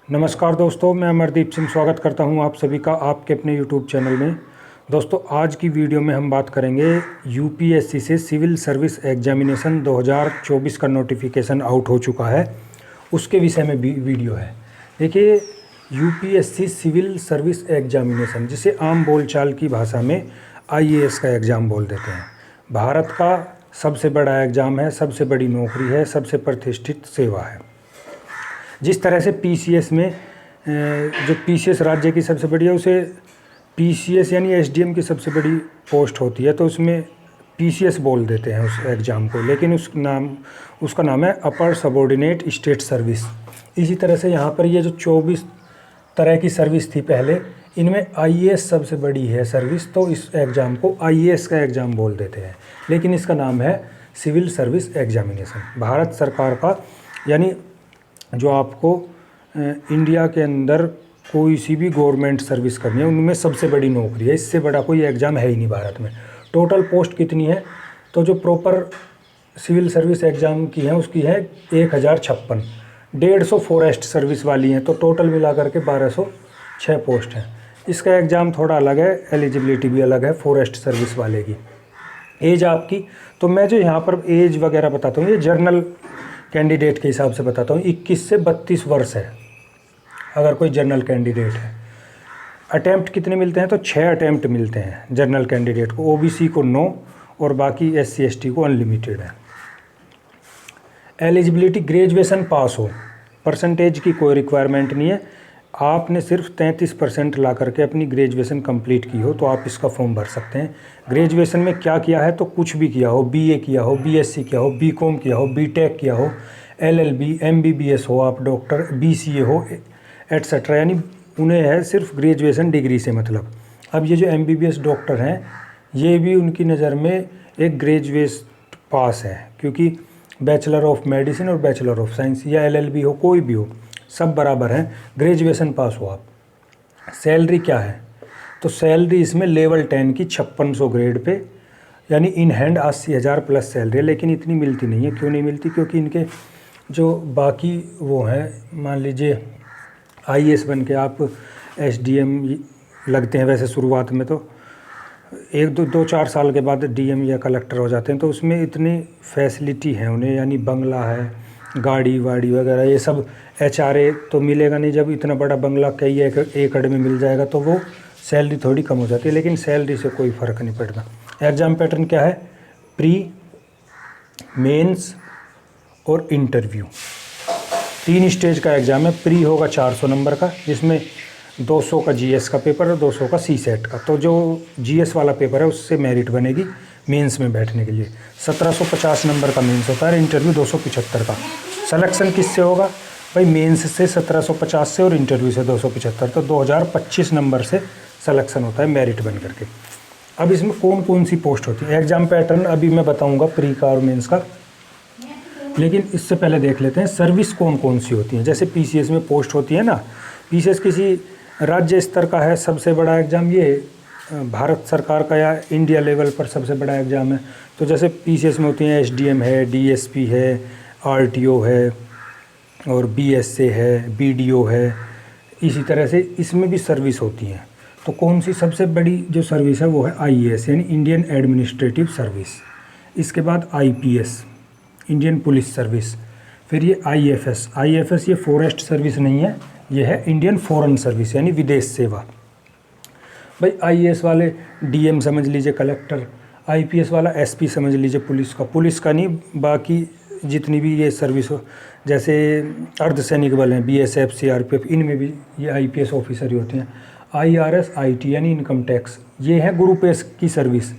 नमस्कार दोस्तों, मैं अमरदीप सिंह स्वागत करता हूं आप सभी का आपके अपने YouTube चैनल में। दोस्तों, आज की वीडियो में हम बात करेंगे यूपीएससी से सिविल सर्विस एग्जामिनेशन 2024 का नोटिफिकेशन आउट हो चुका है, उसके विषय में वीडियो है। देखिए, यूपीएससी सिविल सर्विस एग्जामिनेशन, जिसे आम बोलचाल की भाषा में आईएएस का एग्ज़ाम बोल देते हैं, भारत का सबसे बड़ा एग्ज़ाम है, सबसे बड़ी नौकरी है, सबसे प्रतिष्ठित सेवा है। जिस तरह से पीसीएस में जो पीसीएस राज्य की सबसे बड़ी है, उसे पीसीएस यानी एसडीएम की सबसे बड़ी पोस्ट होती है, तो उसमें पीसीएस बोल देते हैं उस एग्ज़ाम को, लेकिन उसका नाम है अपर सबऑर्डिनेट स्टेट सर्विस। इसी तरह से यहाँ पर ये जो 24 तरह की सर्विस थी पहले, इनमें आईएएस सबसे बड़ी है सर्विस, तो इस एग्ज़ाम को आईएएस का एग्ज़ाम बोल देते हैं, लेकिन इसका नाम है सिविल सर्विस एग्जामिनेशन। भारत सरकार का, यानी जो आपको इंडिया के अंदर कोई सी भी गवर्नमेंट सर्विस करनी है, उनमें सबसे बड़ी नौकरी है। इससे बड़ा कोई एग्ज़ाम है ही नहीं भारत में। टोटल पोस्ट कितनी है, तो जो प्रॉपर सिविल सर्विस एग्ज़ाम की है उसकी है 1056। 150 फॉरेस्ट सर्विस वाली हैं, तो टोटल मिला करके 1206 पोस्ट हैं। इसका एग्ज़ाम थोड़ा अलग है, एलिजिबिलिटी भी अलग है फॉरेस्ट सर्विस वाले की। एज आपकी, तो मैं जो यहाँ पर एज वगैरह बताता हूँ, ये जर्नल कैंडिडेट के हिसाब से बताता हूँ। 21 से 32 वर्ष है अगर कोई जनरल कैंडिडेट है। अटैम्प्ट कितने मिलते हैं, तो 6 अटैम्प्ट मिलते हैं जनरल कैंडिडेट को, ओबीसी को 9 और बाकी एससी एसटी को अनलिमिटेड है। एलिजिबिलिटी ग्रेजुएशन पास हो, परसेंटेज की कोई रिक्वायरमेंट नहीं है। आपने सिर्फ 33% ला करके अपनी ग्रेजुएशन कंप्लीट की हो तो आप इसका फॉर्म भर सकते हैं। ग्रेजुएशन में क्या किया है, तो कुछ भी किया हो, बीए किया हो, बीएससी किया हो, बीकॉम किया हो, बीटेक किया हो, एलएलबी, एमबीबीएस हो, आप डॉक्टर, बीसीए हो, एटसेट्रा, यानी उन्हें है सिर्फ ग्रेजुएशन डिग्री से मतलब। अब ये जो एमबीबीएस डॉक्टर हैं, ये भी उनकी नज़र में एक ग्रेजुएट पास है, क्योंकि बैचलर ऑफ मेडिसिन और बैचलर ऑफ साइंस या एलएलबी हो, कोई भी हो, सब बराबर हैं, ग्रेजुएशन पास हो आप। सैलरी क्या है, तो सैलरी इसमें लेवल 10 की 5600 ग्रेड पे, यानी इन हैंड 80,000 प्लस सैलरी है। लेकिन इतनी मिलती नहीं है। क्यों नहीं मिलती, क्योंकि इनके जो बाकी वो हैं, मान लीजिए आईएएस बन के आप एसडीएम लगते हैं, वैसे शुरुआत में तो 1-2-4 साल के बाद डीएम या कलेक्टर हो जाते हैं, तो उसमें इतनी फैसिलिटी है उन्हें, यानी बंगला है, गाड़ी वाड़ी वगैरह, ये सब एचआरए तो मिलेगा नहीं। जब इतना बड़ा बंगला कई एकड़ में मिल जाएगा तो वो सैलरी थोड़ी कम हो जाती है, लेकिन सैलरी से कोई फ़र्क नहीं पड़ता। एग्ज़ाम पैटर्न क्या है, प्री, मेंस और इंटरव्यू, 3 स्टेज का एग्ज़ाम है। प्री होगा 400 नंबर का, जिसमें 200 का जीएस का पेपर है, 200 का सीसेट का। तो जो जीएस वाला पेपर है उससे मेरिट बनेगी मेंस में बैठने के लिए। 1750 नंबर का मेंस होता है, इंटरव्यू 275 का। सिलेक्शन किससे होगा भाई, मेंस से 1750 से और इंटरव्यू से 275, तो 2025 नंबर से सिलेक्शन होता है मेरिट बन करके। अब इसमें कौन कौन सी पोस्ट होती है, एग्ज़ाम पैटर्न अभी मैं बताऊंगा प्री का और मेंस का, लेकिन इससे पहले देख लेते हैं सर्विस कौन कौन सी होती हैं। जैसे पीसीएस में पोस्ट होती है ना, पीसीएस किसी राज्य स्तर का है, सबसे बड़ा एग्ज़ाम ये भारत सरकार का या इंडिया लेवल पर सबसे बड़ा एग्ज़ाम है। तो जैसे पीसीएस में होती हैं एसडीएम है, डीएसपी है, आरटीओ है और बीएसए है, बीडीओ है। इसी तरह से इसमें भी सर्विस होती हैं। तो कौन सी सबसे बड़ी जो सर्विस है वो है आईएएस, यानी इंडियन एडमिनिस्ट्रेटिव सर्विस। इसके बाद आईपीएस, इंडियन पुलिस सर्विस। फिर ये आईएफएस, आईएफएस ये फॉरेस्ट सर्विस नहीं है, ये है इंडियन फॉरेन सर्विस, यानी विदेश सेवा। भाई आईएएस वाले डीएम समझ लीजिए, कलेक्टर। आईपीएस वाला एसपी समझ लीजिए, पुलिस का नहीं, बाकी जितनी भी ये सर्विस हो, जैसे अर्धसैनिक बल हैं, बीएसएफ, सीआरपीएफ, इनमें भी ये आईपीएस ऑफिसर ही होते हैं। आईआरएस, आईटी यानी इनकम टैक्स, ये है ग्रुप ए की सर्विस,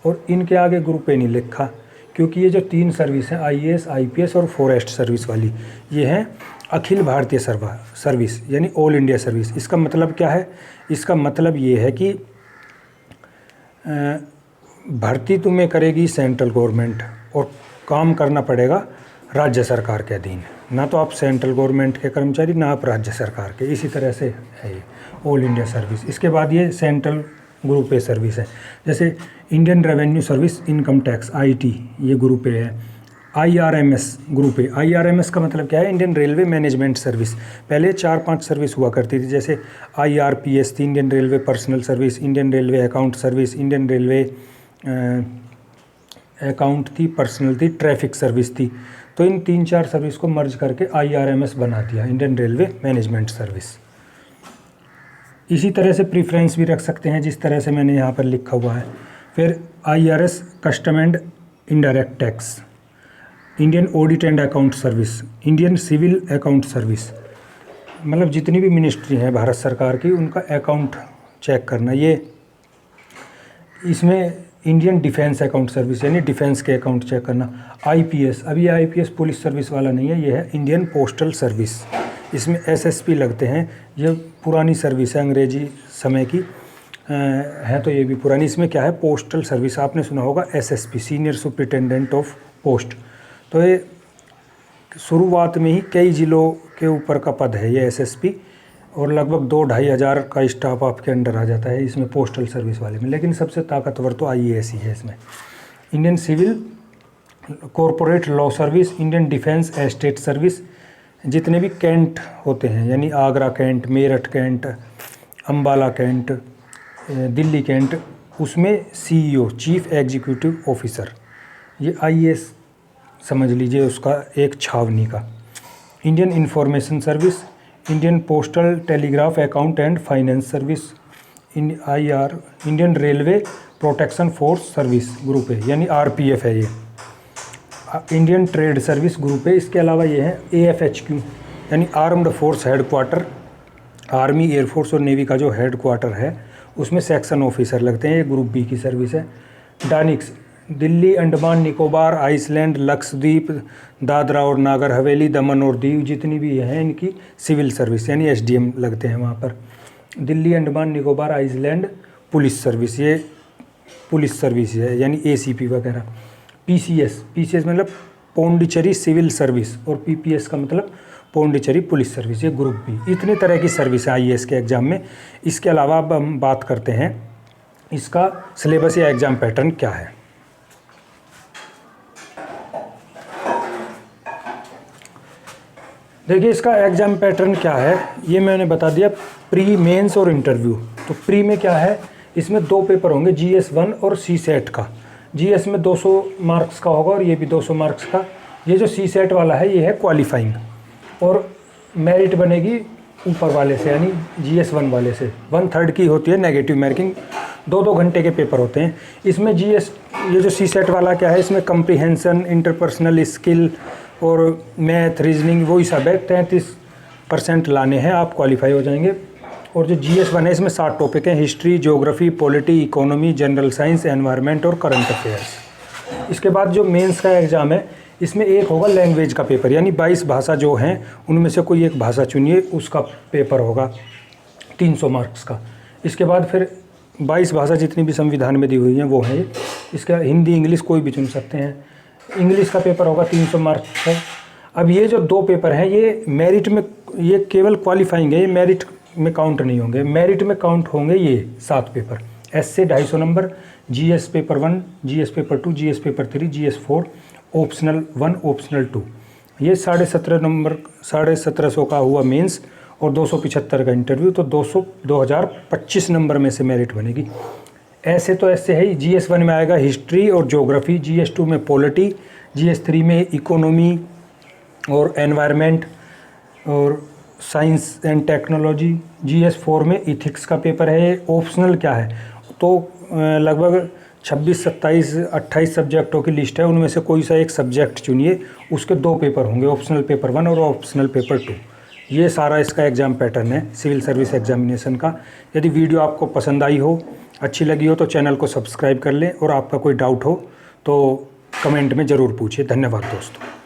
और इनके आगे ग्रुप ए नहीं लिखा, क्योंकि ये जो 3 सर्विस हैं, आईएएस, आईपीएस और फॉरेस्ट सर्विस वाली, ये हैं अखिल भारतीय सर्विस, यानी ऑल इंडिया सर्विस। इसका मतलब क्या है, इसका मतलब ये है कि भर्ती तुम्हें करेगी सेंट्रल गवर्नमेंट और काम करना पड़ेगा राज्य सरकार के अधीन। ना तो आप सेंट्रल गवर्नमेंट के कर्मचारी, ना आप राज्य सरकार के। इसी तरह से है ये ऑल इंडिया सर्विस। इसके बाद ये सेंट्रल ग्रुप ए सर्विस है, जैसे Indian revenue service, income tax, IT, ये ग्रुप ए है। IRMS ग्रुप है। IRMS का मतलब क्या है? Indian railway management service. पहले 4-5 सर्विस हुआ करती थी, जैसे IRPS थी, Indian railway personal service, Indian railway account service, Indian railway account थी, पर्सनल थी, ट्रैफिक सर्विस थी। तो इन 3-4 सर्विस को मर्ज करके IRMS बना दिया, इंडियन रेलवे मैनेजमेंट सर्विस। इसी तरह से प्रीफ्रेंस भी रख सकते हैं, जिस तरह से मैंने यहाँ पर लिखा हुआ है। फिर IRS custom and indirect tax, Indian audit and account service, Indian civil account service, मतलब जितनी भी मिनिस्ट्री हैं भारत सरकार की उनका अकाउंट चेक करना। ये इसमें इंडियन डिफेंस अकाउंट सर्विस यानी डिफेंस के अकाउंट चेक करना। IPS, अब ये IPS पुलिस सर्विस वाला नहीं है, ये है इंडियन पोस्टल सर्विस। इसमें SSP लगते हैं, ये पुरानी सर्विस है, अंग्रेजी समय की है तो ये भी पुरानी। इसमें क्या है? Postal service. आपने सुना होगा SSP, senior superintendent of post. तो ये शुरुआत में ही कई ज़िलों के ऊपर का पद है ये SSP, और लगभग 2-2.5 हज़ार का स्टाफ आपके अंडर आ जाता है इसमें पोस्टल सर्विस वाले में। लेकिन सबसे ताकतवर तो IAS ही है इसमें। Indian civil corporate law service, Indian defence estate service, जितने भी कैंट होते हैं यानी Agra cantt, Meerut cantt, Ambala cantt, Delhi cantt, उसमें CEO चीफ एग्जीक्यूटिव ऑफिसर, ये IAS समझ लीजिए उसका एक छावनी का। Indian information service, Indian postal telegraph account and finance service, Indian railway protection force service group है यानी RPF है ये। इंडियन ट्रेड सर्विस ग्रुप है। इसके अलावा ये है AFHQ यानी armed force headquarter, army, air force और नेवी का जो हेडक्वार्टर है उसमें सेक्शन ऑफिसर लगते हैं, ये ग्रुप B की सर्विस है। डानिक्स, दिल्ली, अंडमान निकोबार, आइसलैंड, लक्षद्वीप, दादरा और नागर हवेली, दमन और दीव, जितनी भी हैं इनकी सिविल सर्विस यानी SDM लगते हैं वहाँ पर। Delhi, Andaman Nicobar, island police service, ये पुलिस सर्विस है यानी ACP वगैरह। PCS मतलब पौंडीचेरी सिविल सर्विस, और PPS का मतलब पौंडीचेरी पुलिस सर्विस, ये ग्रुप B। इतनी तरह की सर्विस है IAS के एग्ज़ाम में। इसके अलावा अब हम बात करते हैं इसका सिलेबस या एग्ज़ाम पैटर्न क्या है। देखिए इसका एग्ज़ाम पैटर्न क्या है, ये मैंने बता दिया। प्री, मेंस और इंटरव्यू। तो प्री में क्या है? इसमें 2 पेपर होंगे, GS 1 और CSET का। GS में 200 मार्क्स का होगा और ये भी 200 मार्क्स का। ये जो CSET वाला है ये है क्वालिफाइंग, और मेरिट बनेगी ऊपर वाले से यानी GS 1 वाले से। 1/3 की होती है नेगेटिव मार्किंग, 2-2 घंटे के पेपर होते हैं। इसमें ये जो CSET वाला क्या है, इसमें कंप्रीहेंशन, इंटरपर्सनल स्किल और मैथ, रीजनिंग वही सब है। 33% लाने हैं, आप क्वालिफाई हो जाएंगे। और जो GS 1 है इसमें 7 टॉपिक हैं, history, geography, polity, economy, general science, environment और करंट अफेयर्स। इसके बाद जो मेंस का एग्ज़ाम है इसमें एक होगा लैंग्वेज का पेपर, यानी 22 भाषा जो हैं उनमें से कोई एक भाषा चुनिए, उसका पेपर होगा 300 मार्क्स का। इसके बाद फिर 22 भाषा जितनी भी संविधान में दी हुई हैं वो है। इसका हिंदी, इंग्लिश कोई भी चुन सकते हैं। इंग्लिश का पेपर होगा 300 मार्क्स का। अब ये जो 2 पेपर हैं ये मेरिट में, ये केवल क्वालिफाइंग है, ये मेरिट में काउंट नहीं होंगे। मेरिट में काउंट होंगे ये 7 पेपर। ऐसे 250 number, GS paper 1, GS paper 2, GS paper 3, GS 4, optional 1, optional 2। ये 17.5 नंबर, 1750 का हुआ मेंस और 275 का इंटरव्यू। तो 2025 नंबर में से मेरिट बनेगी। ऐसे तो ऐसे है ही। GS 1 में आएगा हिस्ट्री और ज्योग्राफी, GS 2 में पॉलिटी, GS 3 में इकोनॉमी और एनवायरनमेंट और साइंस एंड टेक्नोलॉजी, GS 4 में इथिक्स का पेपर है। ऑप्शनल क्या है तो लगभग 26, 27, 28 सब्जेक्टों की लिस्ट है, उनमें से कोई सा एक सब्जेक्ट चुनिए, उसके 2 पेपर होंगे, ऑप्शनल पेपर 1 और ऑप्शनल पेपर 2। ये सारा इसका एग्ज़ाम पैटर्न है सिविल सर्विस एग्जामिनेशन का। यदि वीडियो आपको पसंद आई हो, अच्छी लगी हो तो चैनल को सब्सक्राइब कर लें, और आपका कोई डाउट हो तो कमेंट में ज़रूर पूछिए। धन्यवाद दोस्तों।